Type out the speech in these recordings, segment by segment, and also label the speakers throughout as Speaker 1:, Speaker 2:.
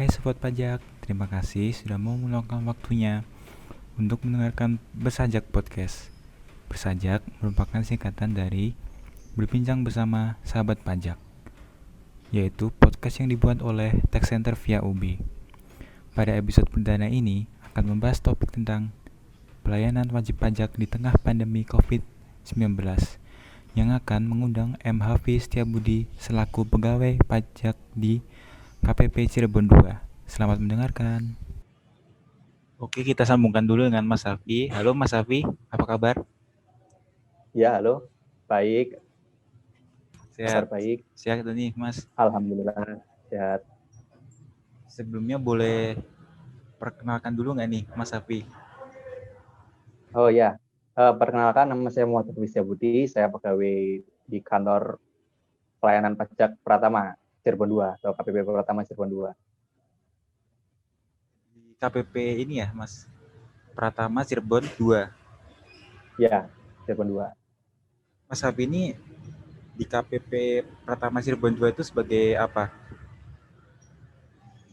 Speaker 1: Hai Sobat Pajak, terima kasih sudah mau meluangkan waktunya untuk mendengarkan Bersajak Podcast. Bersajak merupakan singkatan dari Berbincang Bersama Sahabat Pajak, yaitu podcast yang dibuat oleh Tech Center via UB. Pada episode perdana ini akan membahas topik tentang pelayanan wajib pajak di tengah pandemi COVID-19 yang akan mengundang M. Hafiz Setiabudi selaku pegawai pajak di KPP Cirebon 2. Selamat mendengarkan. Oke, kita sambungkan dulu dengan Mas Safi. Halo Mas Safi, apa kabar?
Speaker 2: Ya, halo. Baik,
Speaker 1: Sehat.
Speaker 2: kabar baik.
Speaker 1: Sehat nih, Mas.
Speaker 2: Alhamdulillah, sehat.
Speaker 1: Sebelumnya boleh perkenalkan dulu nggak nih, Mas Safi?
Speaker 2: Oh ya, perkenalkan nama saya Muhammad Wisya Budi. Saya pegawai di kantor pelayanan pajak Pratama Cirebon 2 atau KPP Pratama Cirebon 2.
Speaker 1: Di KPP ini ya, Mas. Pratama Cirebon 2.
Speaker 2: Ya, Cirebon 2.
Speaker 1: Mas Safi ini di KPP Pratama Cirebon 2 itu sebagai apa?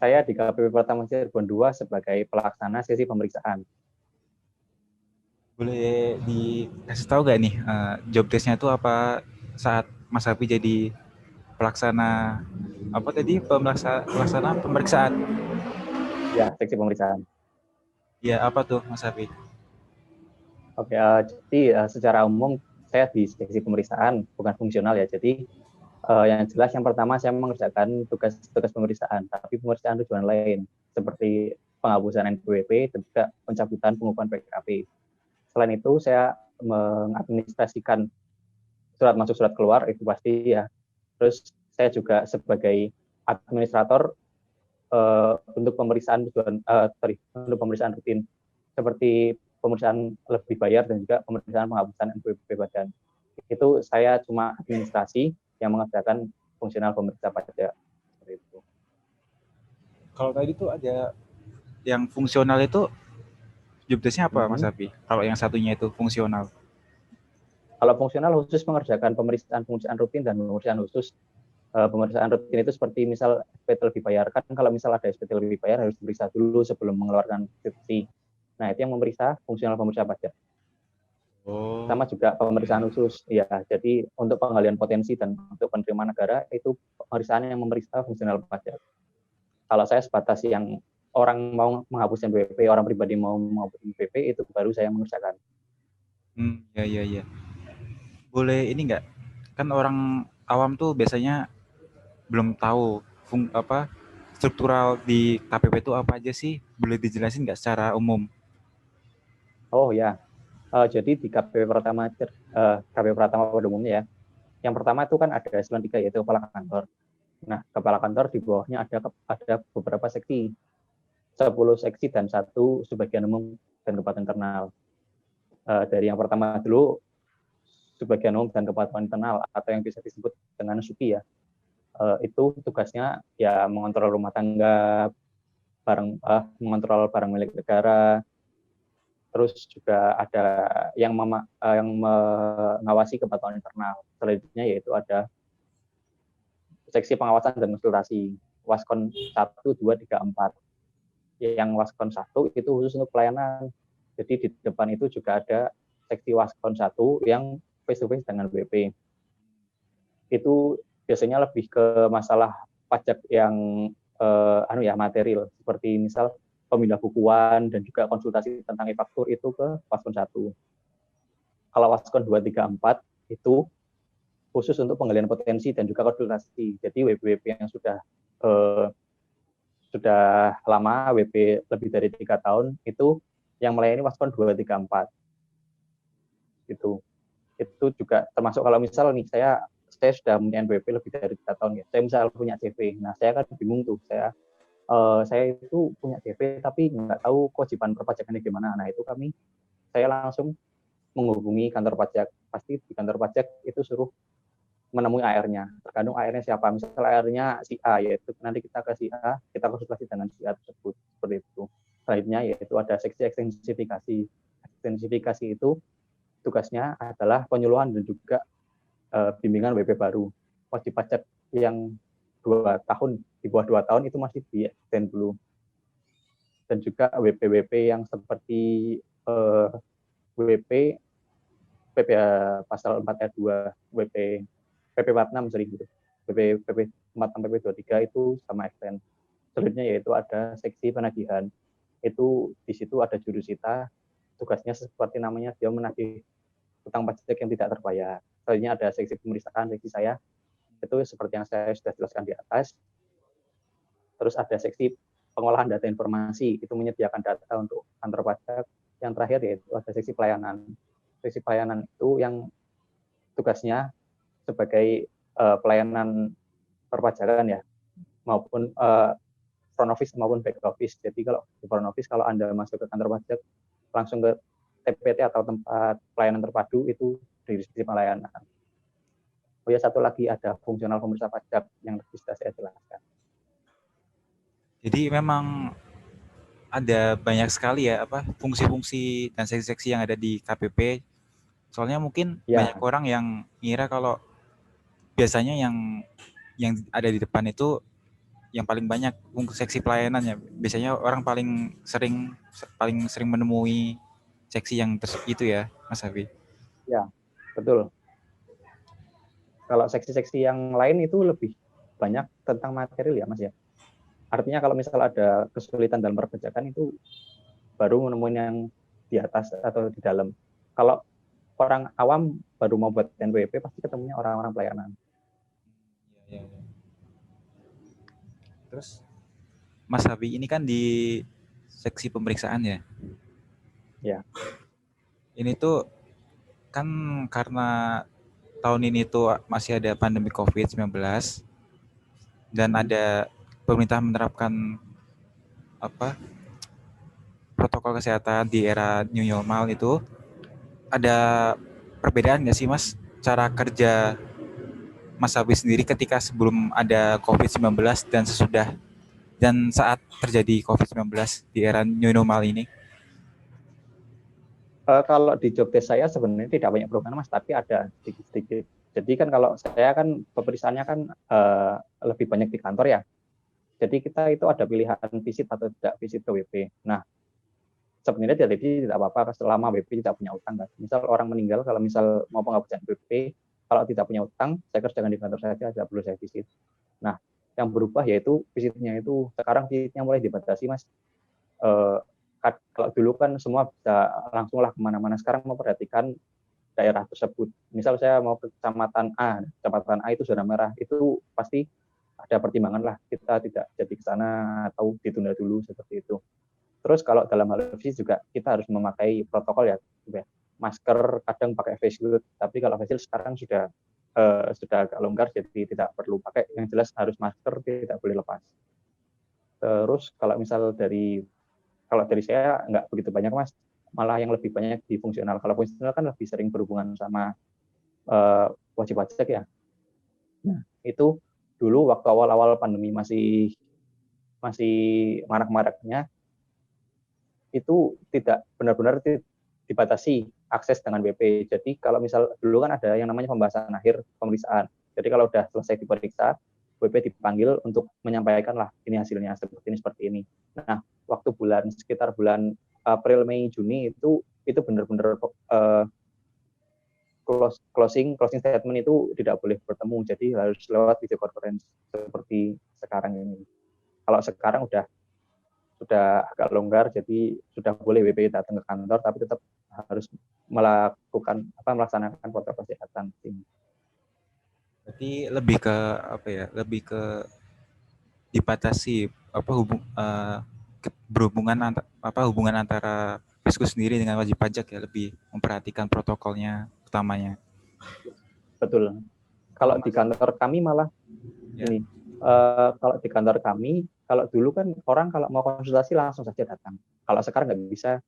Speaker 2: Saya di KPP Pratama Cirebon 2 sebagai pelaksana sesi pemeriksaan.
Speaker 1: Boleh dikasih tahu nggak nih job desk-nya itu apa saat Mas Safi jadi pelaksana apa tadi pelaksana pemeriksaan?
Speaker 2: Ya, seksi pemeriksaan.
Speaker 1: Ya apa tuh Mas Safi?
Speaker 2: Oke, jadi secara umum saya di seksi pemeriksaan bukan fungsional ya. Jadi yang jelas yang pertama saya mengerjakan tugas pemeriksaan, tapi pemeriksaan tujuan lain seperti penghapusan NPWP dan juga pencabutan pengukuhan PKP. Selain itu saya mengadministrasikan surat masuk surat keluar itu pasti ya. Terus saya juga sebagai administrator untuk pemeriksaan untuk pemeriksaan rutin seperti pemeriksaan lebih bayar dan juga pemeriksaan penghapusan NPWP badan. Itu saya cuma administrasi yang mengerjakan fungsional pemeriksa pajak. Seperti itu.
Speaker 1: Kalau tadi tuh ada yang fungsional itu job desk-nya apa Mas
Speaker 2: Mm-hmm.
Speaker 1: Safi? Kalau yang satunya itu fungsional.
Speaker 2: Kalau fungsional khusus mengerjakan pemeriksaan rutin dan pemeriksaan khusus. Pemeriksaan rutin itu seperti misal SPT lebih bayar. Kan kalau misal ada SPT lebih bayar harus diperiksa dulu sebelum mengeluarkan skripsi. Nah, itu yang memeriksa fungsional pemeriksa pajak.
Speaker 1: Oh,
Speaker 2: Sama juga pemeriksaan khusus. Ya, jadi untuk penggalian potensi dan untuk penerimaan negara itu pemeriksaan yang memeriksa fungsional pajak. Kalau saya sebatas yang orang mau menghapus NPWP, orang pribadi mau menghapus NPWP, itu baru saya mengerjakan.
Speaker 1: ya ya ya. Boleh ini nggak? Kan orang awam tuh biasanya belum tahu apa struktural di KPP itu apa aja sih? Boleh dijelasin nggak secara umum?
Speaker 2: Oh ya, jadi di KPP Pratama pada umumnya ya, yang pertama itu kan ada eselon 3 yaitu kepala kantor. Nah, kepala kantor di bawahnya ada beberapa seksi, 10 seksi dan satu subbagian umum dan kepatuhan internal. Dari yang pertama dulu, subbagian umum dan kepatuhan internal atau yang bisa disebut dengan SUPI ya. Itu tugasnya ya mengontrol rumah tangga, mengontrol barang milik negara, terus juga ada yang mengawasi kepatuhan internal. Selanjutnya yaitu ada seksi pengawasan dan konsultasi, Waskon 1, 2, 3, 4. Yang Waskon 1 itu khusus untuk pelayanan. Jadi di depan itu juga ada seksi Waskon 1 yang face to face dengan BP. Itu biasanya lebih ke masalah pajak yang material, seperti misal pemindah bukuan dan juga konsultasi tentang e-faktur itu ke Waskon 1. Kalau Waskon 2, 3, 4 itu khusus untuk penggalian potensi dan juga konsultasi. Jadi WP yang sudah lama, WP lebih dari 3 tahun, itu yang melayani Waskon 2, 3, 4. Itu juga termasuk kalau misal nih, saya sudah punya WP lebih dari 3 tahun ya. Saya misal punya CV. Nah, saya kan bingung tuh. Saya itu punya CV tapi nggak tahu kewajiban perpajakannya gimana. Nah, itu saya langsung menghubungi kantor pajak. Pasti di kantor pajak itu suruh menemui AR-nya. Tergantung AR-nya siapa. Misalnya AR-nya si A, yaitu nanti kita ke si A, kita konsultasi dengan si A tersebut. Seperti itu. Selanjutnya yaitu ada seksi ekstensifikasi. Ekstensifikasi itu tugasnya adalah penyuluhan dan juga bimbingan WP baru. Wajib pajak yang 2 tahun di bawah 2 tahun itu masih di extend dulu. Dan juga WP-WP yang seperti WP PP pasal 4 ayat 2, PP 46 sering gitu. PP 46 PP 23 itu sama extend. Selanjutnya yaitu ada seksi penagihan. Itu di situ ada jurusita, tugasnya seperti namanya dia menagih utang pajak yang tidak terbayar. Selanjutnya ada seksi pemeriksaan, seksi saya itu seperti yang saya sudah jelaskan di atas. Terus ada seksi pengolahan data informasi, itu menyediakan data untuk kantor pajak. Yang terakhir yaitu ada seksi pelayanan. Seksi pelayanan itu yang tugasnya sebagai pelayanan perpajakan ya, maupun front office maupun back office. Jadi kalau di front office, kalau Anda masuk ke kantor pajak langsung ke TPT atau tempat pelayanan terpadu, itu dari sisi pelayanan. Oh ya, satu lagi ada fungsional pemeriksa pajak yang bisa saya jelaskan.
Speaker 1: Jadi memang ada banyak sekali ya fungsi-fungsi dan seksi-seksi yang ada di KPP. Soalnya mungkin banyak
Speaker 2: Ya,
Speaker 1: orang yang ngira kalau biasanya yang ada di depan itu yang paling banyak seksi pelayanannya. Biasanya orang paling sering menemui seksi yang itu ya, Mas Hafi.
Speaker 2: ya, betul. Kalau seksi-seksi yang lain itu lebih banyak tentang material ya, Mas ya. Artinya kalau misal ada kesulitan dalam perpajakan itu baru menemukan yang di atas atau di dalam. Kalau orang awam baru mau buat NPWP pasti ketemunya orang-orang pelayanan.
Speaker 1: Ya, ya, ya. Terus Mas Hafi ini kan di seksi pemeriksaan ya.
Speaker 2: Ya.
Speaker 1: Ini tuh kan karena tahun ini tuh masih ada pandemi COVID-19 dan ada pemerintah menerapkan apa protokol kesehatan di era new normal itu, ada perbedaan nggak sih Mas cara kerja Mas Hafi sendiri ketika sebelum ada COVID-19 dan sesudah dan saat terjadi COVID-19 di era new normal ini?
Speaker 2: Kalau di job desk saya sebenarnya tidak banyak perubahan Mas, tapi ada sedikit-sedikit. Jadi kan kalau saya kan pemeriksaannya kan lebih banyak di kantor ya. Jadi kita itu ada pilihan visit atau tidak visit ke WP. Nah, sebenarnya tidak apa-apa selama WP tidak punya utang kan. Misal orang meninggal, kalau misal mau penghapusan WP, kalau tidak punya utang, saya kerjakan di kantor saja, tidak perlu saya visit. Nah, yang berubah yaitu visitnya itu sekarang visitnya mulai dibatasi Mas. Eh, kalau dulu kan semua bisa langsunglah kemana-mana, sekarang memperhatikan daerah tersebut. Misal saya mau ke kecamatan A itu zona merah, itu pasti ada pertimbangan lah, kita tidak jadi ke sana atau ditunda dulu seperti itu. Terus kalau dalam hal fisik juga kita harus memakai protokol ya, masker kadang pakai face shield, tapi kalau face shield sekarang sudah agak longgar jadi tidak perlu pakai, yang jelas harus masker, tidak boleh lepas. Terus kalau dari saya nggak begitu banyak Mas, malah yang lebih banyak di fungsional. Kalau fungsional kan lebih sering berhubungan sama wajib pajak ya. Nah, itu dulu waktu awal-awal pandemi masih marak-maraknya, itu tidak benar-benar dibatasi akses dengan WP. Jadi kalau misal dulu kan ada yang namanya pembahasan akhir pemeriksaan. Jadi kalau sudah selesai diperiksa, WP dipanggil untuk menyampaikan lah ini hasilnya seperti ini. Nah, waktu sekitar bulan April, Mei, Juni itu benar-benar closing statement itu tidak boleh bertemu, jadi harus lewat video conference seperti sekarang ini. Kalau sekarang sudah agak longgar, jadi sudah boleh WP datang ke kantor, tapi tetap harus melaksanakan protokol kesehatan.
Speaker 1: Berarti lebih ke lebih ke dibatasi hubungan antara Fiskus sendiri dengan wajib pajak ya, lebih memperhatikan protokolnya utamanya.
Speaker 2: Betul.
Speaker 1: Kalau
Speaker 2: Kalau di kantor kami malah
Speaker 1: ya.
Speaker 2: ini, kalau di kantor kami, kalau dulu kan orang kalau mau konsultasi langsung saja datang. Kalau sekarang nggak bisa.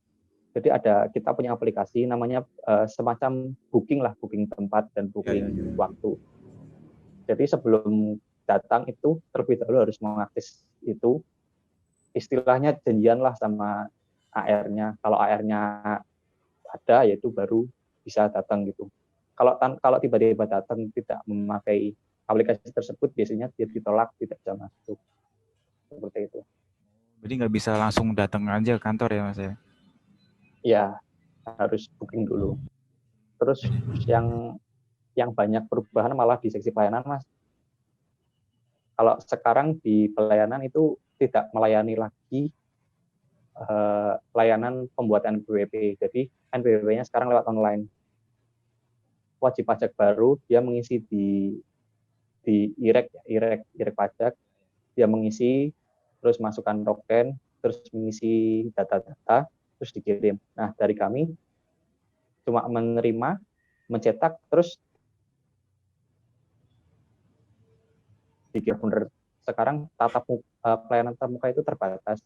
Speaker 2: Jadi kita punya aplikasi namanya semacam booking tempat dan booking waktu. Jadi sebelum datang itu terlebih dahulu harus mengakses itu, istilahnya janjian lah sama AR-nya. Kalau AR-nya ada, yaitu baru bisa datang gitu. Kalau tiba-tiba datang tidak memakai aplikasi tersebut, biasanya dia ditolak, tidak bisa masuk. seperti itu.
Speaker 1: Jadi nggak bisa langsung datang aja ke kantor ya Mas ya?
Speaker 2: Ya, harus booking dulu. Terus yang banyak perubahan malah di seksi pelayanan, Mas. Kalau sekarang di pelayanan itu tidak melayani lagi layanan pembuatan NPWP. Jadi NPWP-nya sekarang lewat online. Wajib pajak baru dia mengisi di IREK pajak, dia mengisi terus masukkan token, terus mengisi data-data, terus dikirim. Nah, dari kami cuma menerima, mencetak, terus dikirim. Benar. Sekarang pelayanan tatap muka itu terbatas.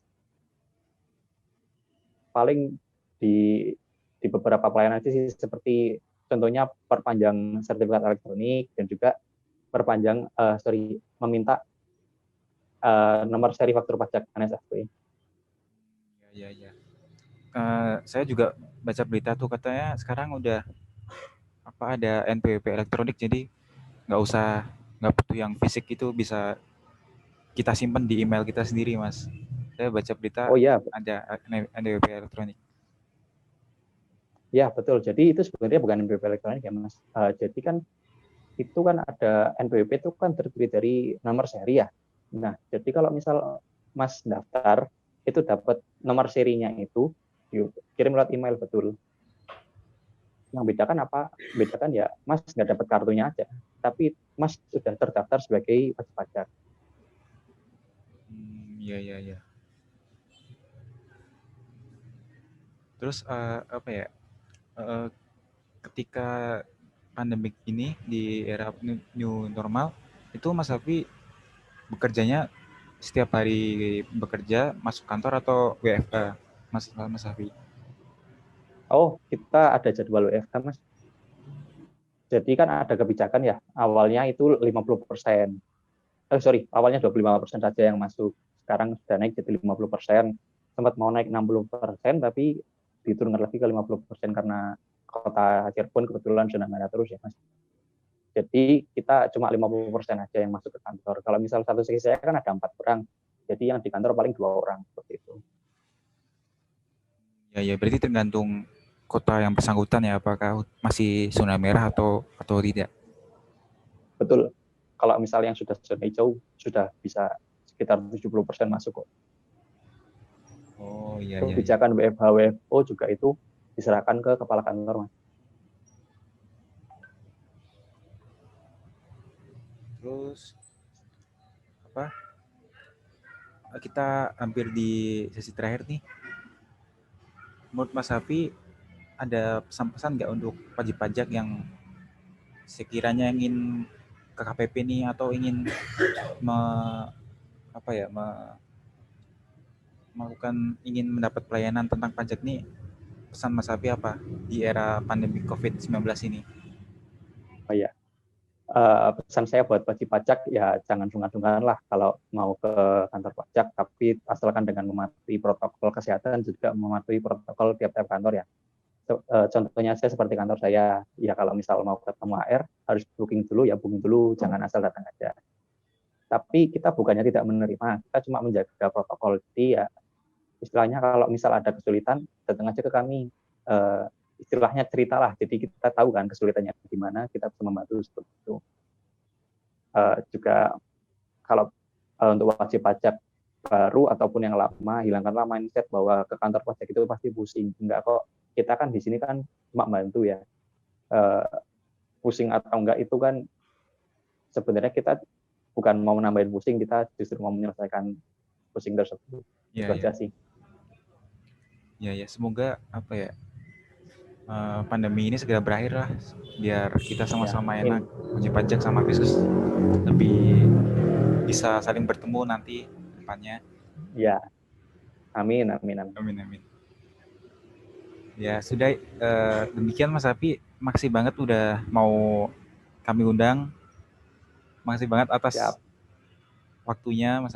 Speaker 2: Paling di beberapa pelayanan sih seperti contohnya perpanjang sertifikat elektronik dan juga meminta nomor seri faktur pajak NSFP.
Speaker 1: Iya. Saya juga baca berita tuh katanya sekarang udah ada NPWP elektronik, jadi nggak butuh yang fisik, itu bisa kita simpan di email kita sendiri Mas. Saya baca berita
Speaker 2: Oh ya,
Speaker 1: ada NPWP elektronik.
Speaker 2: ya betul. Jadi itu sebenarnya bukan NPWP elektronik ya Mas. Jadi kan itu kan ada NPWP itu kan terdiri dari nomor seri ya. Nah, jadi kalau misal Mas daftar itu dapat nomor serinya itu kirim lewat email, betul. Yang bedakan apa? Bedakan ya Mas nggak dapat kartunya aja, tapi Mas sudah terdaftar sebagai wajib pajak.
Speaker 1: Iya. Terus apa ya? eh, Ketika pandemik ini di era new normal, itu Mas Hafi bekerjanya setiap hari bekerja masuk kantor atau WFH, Mas Hafi?
Speaker 2: Oh, kita ada jadwal WFH, Mas. Jadi kan ada kebijakan ya, awalnya itu 50%. Awalnya 25% saja yang masuk. Sekarang sudah naik jadi 50%. Sempat mau naik 60%, tapi diturunkan lagi ke 50% karena kota Cirebon kebetulan zona merah terus ya, Mas. Jadi kita cuma 50% aja yang masuk ke kantor. Kalau misal satu seksi saya kan ada 4 orang, jadi yang di kantor paling 2 orang, seperti itu.
Speaker 1: Ya, berarti tergantung kota yang bersangkutan ya, apakah masih zona merah atau tidak.
Speaker 2: Betul. Kalau misalnya yang sudah zona hijau, sudah bisa sekitar 70% masuk kok.
Speaker 1: Oh iya.
Speaker 2: Kebijakan WFH WFO juga itu diserahkan ke kepala kantor, Mas.
Speaker 1: Terus apa? Kita hampir di sesi terakhir nih. Menurut Mas Hafi, ada pesan-pesan nggak untuk wajib pajak yang sekiranya ingin ke KPP nih, atau ingin me, apa ya, ingin mendapat pelayanan tentang pajak nih, pesan Mas Hafi apa di era pandemi COVID-19 ini?
Speaker 2: Oh ya, pesan saya buat wajib pajak ya jangan sungkan-sungkan lah kalau mau ke kantor pajak, tapi asalkan dengan mematuhi protokol kesehatan, juga mematuhi protokol tiap-tiap kantor ya. Contohnya saya seperti kantor saya, ya kalau misal mau ketemu AR harus booking dulu, jangan asal datang aja. Tapi kita bukannya tidak menerima, kita cuma menjaga protokol. Jadi ya istilahnya kalau misal ada kesulitan, datang aja ke kami. Istilahnya ceritalah, jadi kita tahu kan kesulitannya di mana, kita bisa membantu seperti itu. Juga kalau untuk wajib pajak baru ataupun yang lama, hilangkanlah mindset bahwa ke kantor pajak itu pasti pusing. Enggak kok, kita kan di sini kan cuma bantu ya. Pusing atau enggak itu kan sebenarnya kita bukan mau nambahin pusing, kita justru mau menyelesaikan pusing tersebut. Itu aja sih.
Speaker 1: Ya, semoga pandemi ini segera berakhir lah, biar kita sama-sama enak, wajib pajak sama Fiskus lebih bisa saling bertemu nanti depannya.
Speaker 2: Ya, amin.
Speaker 1: Amin. Ya sudah, demikian Mas Hafi, makasih banget udah mau kami undang, makasih banget atas
Speaker 2: Siap.
Speaker 1: waktunya Mas